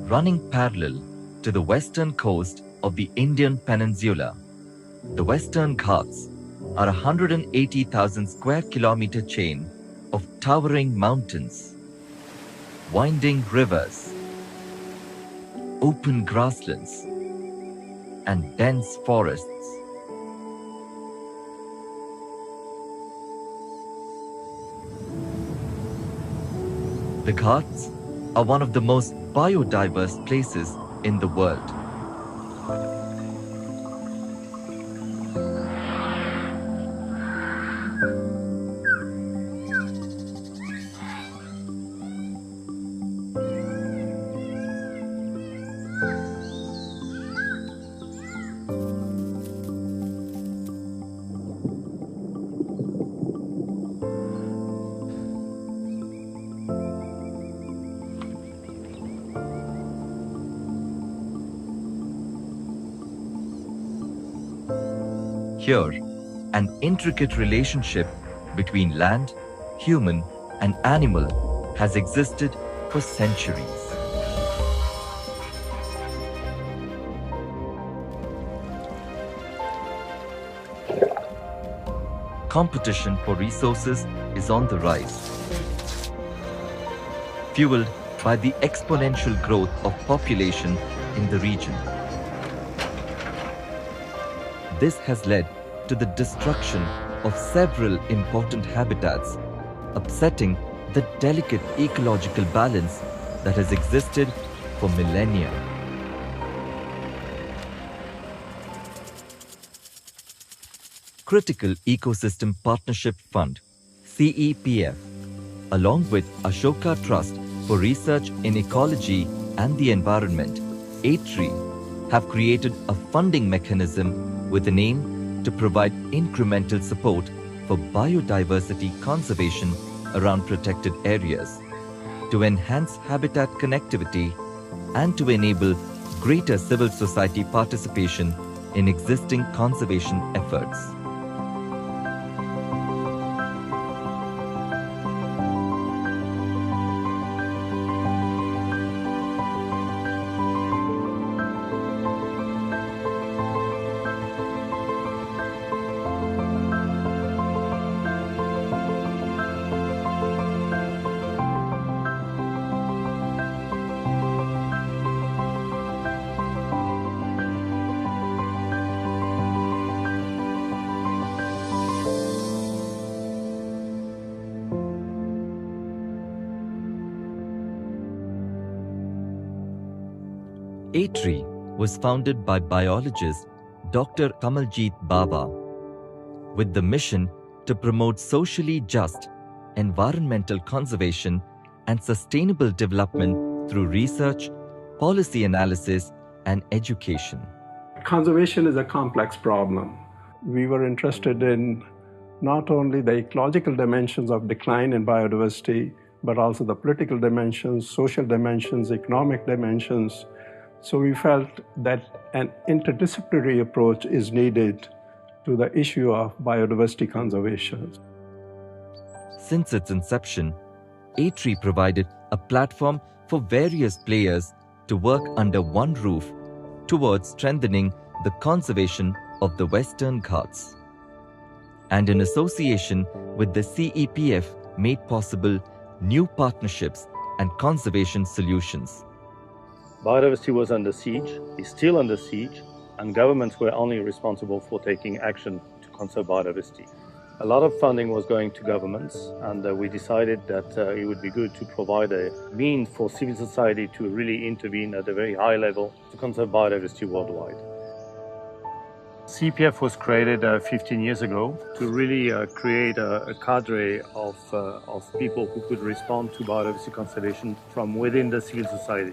Running parallel to the western coast of the Indian peninsula, the Western Ghats are a 180,000 square kilometer chain of towering mountains, winding rivers, open grasslands, and dense forests. The Ghats are one of the most biodiverse places in the world. Here, an intricate relationship between land, human, and animal has existed for centuries. Competition for resources is on the rise, fueled by the exponential growth of population in the region. This has led to the destruction of several important habitats, upsetting the delicate ecological balance that has existed for millennia. Critical Ecosystem Partnership Fund, CEPF, along with Ashoka Trust for Research in Ecology and the Environment, A-Tree, have created a funding mechanism with an aim to provide incremental support for biodiversity conservation around protected areas, to enhance habitat connectivity, and to enable greater civil society participation in existing conservation efforts. A-Tree was founded by biologist Dr. Kamaljeet Baba with the mission to promote socially just, environmental conservation and sustainable development through research, policy analysis and education. Conservation is a complex problem. We were interested in not only the ecological dimensions of decline in biodiversity, but also the political dimensions, social dimensions, economic dimensions. So we felt that an interdisciplinary approach is needed to the issue of biodiversity conservation. Since its inception, A-Tree provided a platform for various players to work under one roof towards strengthening the conservation of the Western Ghats. And in association with the CEPF made possible new partnerships and conservation solutions. Biodiversity was under siege, is still under siege, and governments were only responsible for taking action to conserve biodiversity. A lot of funding was going to governments, and we decided that it would be good to provide a means for civil society to really intervene at a very high level to conserve biodiversity worldwide. CPF was created 15 years ago to really create a cadre of people who could respond to biodiversity conservation from within the civil society.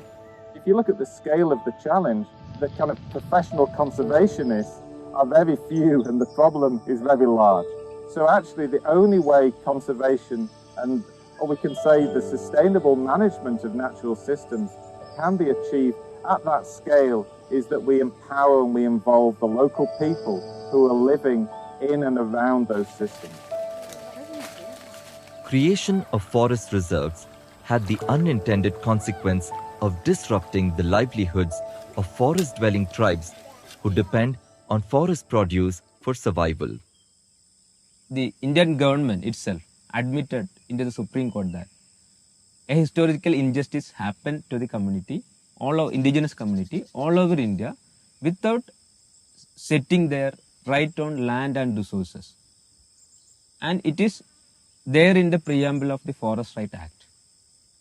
If you look at the scale of the challenge, the kind of professional conservationists are very few and the problem is very large. So actually the only way conservation and, or we can say the sustainable management of natural systems can be achieved at that scale is that we empower and we involve the local people who are living in and around those systems. creation of forest reserves had the unintended consequence of disrupting the livelihoods of forest-dwelling tribes who depend on forest produce for survival. The Indian government itself admitted into the Supreme Court that a historical injustice happened to the community, all of indigenous community, all over India, without setting their right on land and resources. And it is there in the preamble of the Forest Right Act.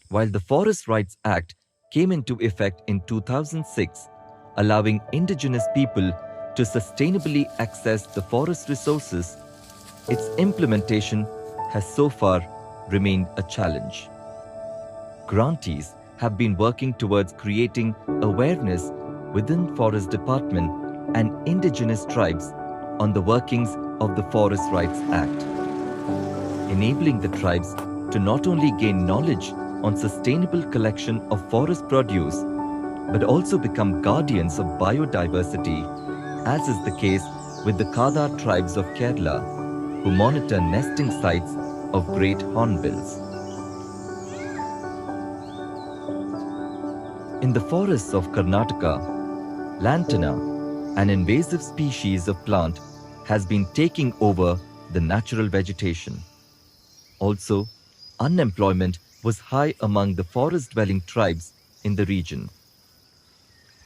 While the Forest Rights Act came into effect in 2006, allowing indigenous people to sustainably access the forest resources, its implementation has so far remained a challenge. Grantees have been working towards creating awareness within Forest Department and indigenous tribes on the workings of the Forest Rights Act, enabling the tribes to not only gain knowledge on sustainable collection of forest produce, but also become guardians of biodiversity, as is the case with the Kadar tribes of Kerala, who monitor nesting sites of great hornbills. In the forests of Karnataka, lantana, an invasive species of plant, has been taking over the natural vegetation. Also, unemployment was high among the forest-dwelling tribes in the region.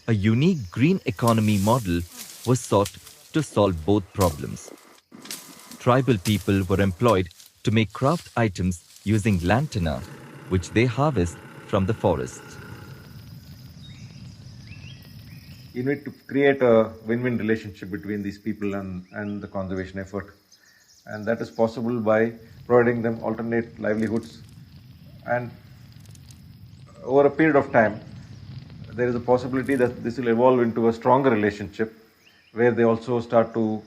A unique green economy model was sought to solve both problems. Tribal people were employed to make craft items using lantana, which they harvest from the forests. You need to create a win-win relationship between these people and the conservation effort. And that is possible by providing them alternate livelihoods. And over a period of time, there is a possibility that this will evolve into a stronger relationship where they also start to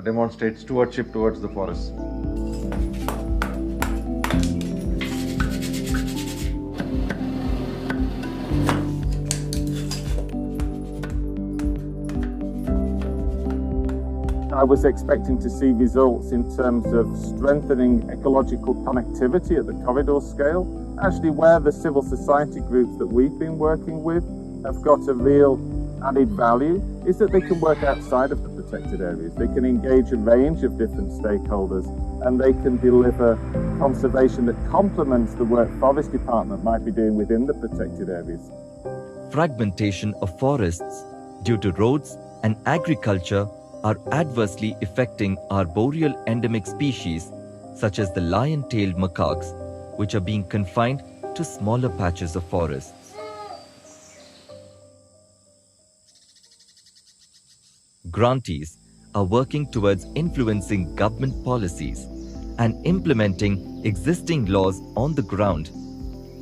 demonstrate stewardship towards the forest. I was expecting to see results in terms of strengthening ecological connectivity at the corridor scale. Actually, where the civil society groups that we've been working with have got a real added value is that they can work outside of the protected areas. They can engage a range of different stakeholders and they can deliver conservation that complements the work Forest Department might be doing within the protected areas. Fragmentation of forests due to roads and agriculture are adversely affecting arboreal endemic species such as the lion-tailed macaques, which are being confined to smaller patches of forests. Grantees are working towards influencing government policies and implementing existing laws on the ground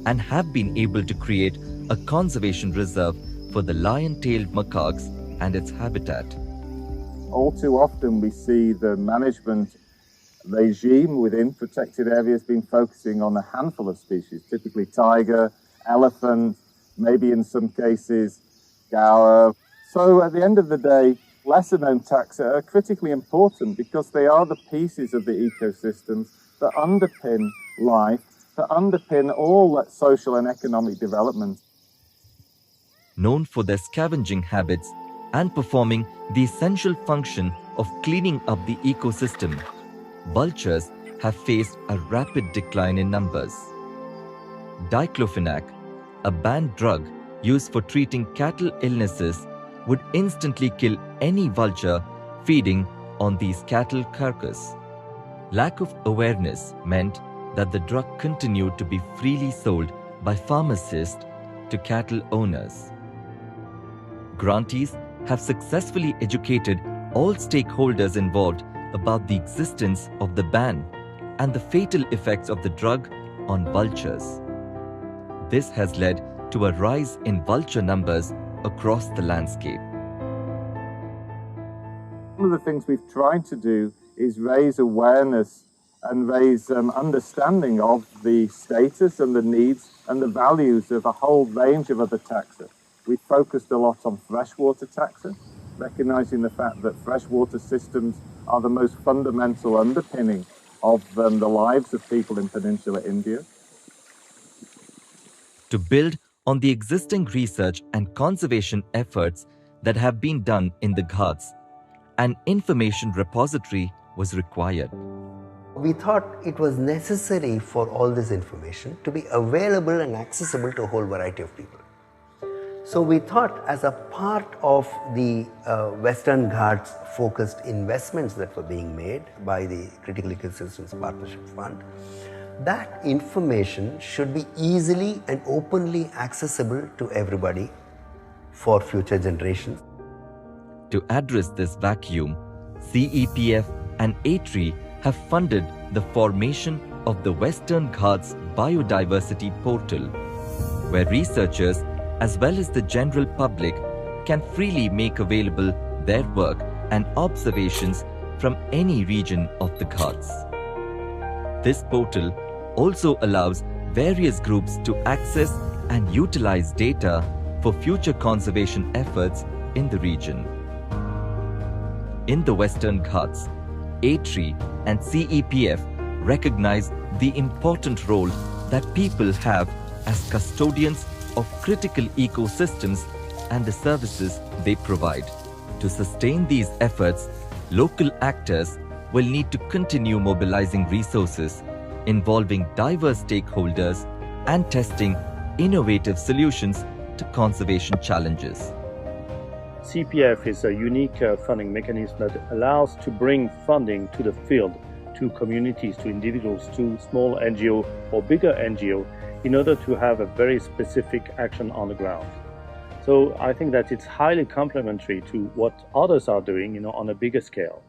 and have been able to create a conservation reserve for the lion-tailed macaques and its habitat. All too often we see the management regime within protected areas being focusing on a handful of species, typically tiger, elephant, maybe in some cases gaur. So at the end of the day, lesser known taxa are critically important because they are the pieces of the ecosystems that underpin life, that underpin all social and economic development. Known for their scavenging habits and performing the essential function of cleaning up the ecosystem, vultures have faced a rapid decline in numbers. Diclofenac, a banned drug used for treating cattle illnesses, would instantly kill any vulture feeding on these cattle carcasses. Lack of awareness meant that the drug continued to be freely sold by pharmacists to cattle owners. Grantees have successfully educated all stakeholders involved about the existence of the ban and the fatal effects of the drug on vultures. This has led to a rise in vulture numbers across the landscape. One of the things we've tried to do is raise awareness and raise understanding of the status and the needs and the values of a whole range of other taxa. We focused a lot on freshwater taxa, recognizing the fact that freshwater systems are the most fundamental underpinning of the lives of people in peninsular India. To build on the existing research and conservation efforts that have been done in the Ghats, an information repository was required. We thought it was necessary for all this information to be available and accessible to a whole variety of people. So we thought, as a part of the Western Ghats focused investments that were being made by the Critical Ecosystems Partnership Fund, that information should be easily and openly accessible to everybody for future generations. To address this vacuum, CEPF and ATRI have funded the formation of the Western Ghats Biodiversity Portal, where researchers as well as the general public can freely make available their work and observations from any region of the Ghats. This portal also allows various groups to access and utilize data for future conservation efforts in the region. In the Western Ghats, ATRI and CEPF recognize the important role that people have as custodians of critical ecosystems and the services they provide. To sustain these efforts, local actors will need to continue mobilizing resources, involving diverse stakeholders and testing innovative solutions to conservation challenges. CPF is a unique funding mechanism that allows to bring funding to the field, to communities, to individuals, to small NGO or bigger NGO, in order to have a very specific action on the ground. So I think that it's highly complementary to what others are doing, on a bigger scale.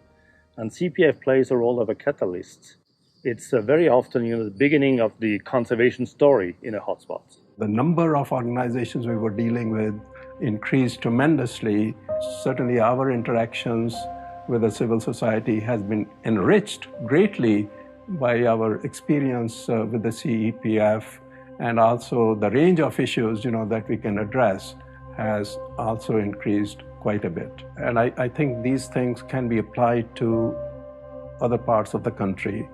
And CPF plays a role of a catalyst. It's very often, the beginning of the conservation story in a hotspot. The number of organizations we were dealing with increased tremendously. Certainly our interactions with the civil society has been enriched greatly by our experience with the CEPF, and also the range of issues that we can address has also increased quite a bit. And I think these things can be applied to other parts of the country.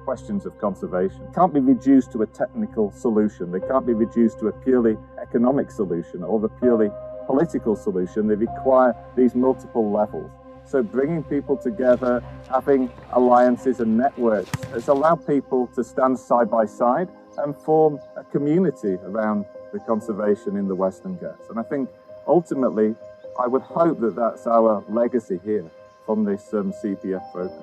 Questions of conservation can't be reduced to a technical solution. They can't be reduced to a purely economic solution or a purely political solution. They require these multiple levels. So bringing people together, having alliances and networks, has allowed people to stand side by side and form a community around the conservation in the Western Ghats. And I think ultimately, I would hope that that's our legacy here from this CPF program.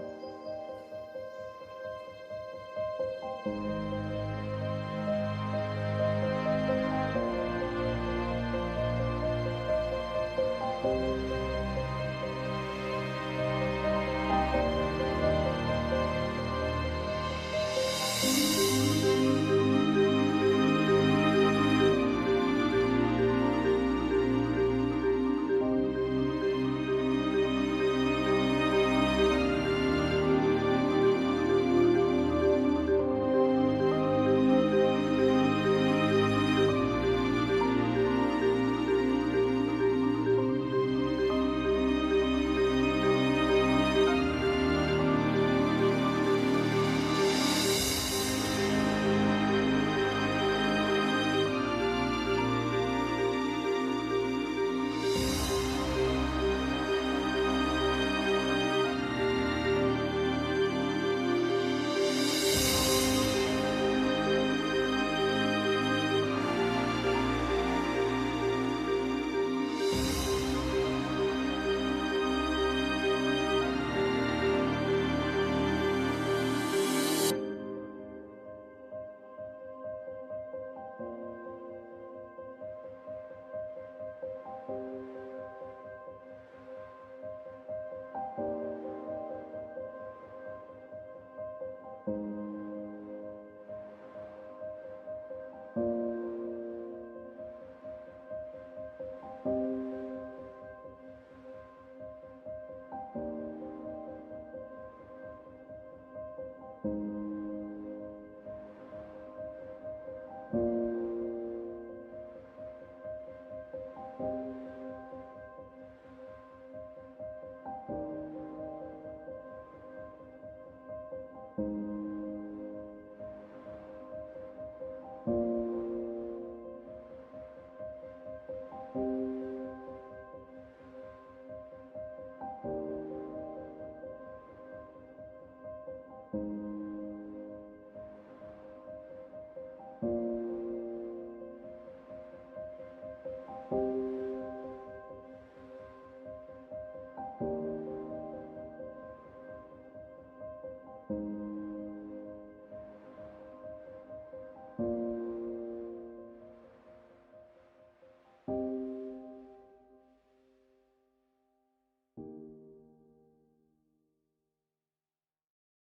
you.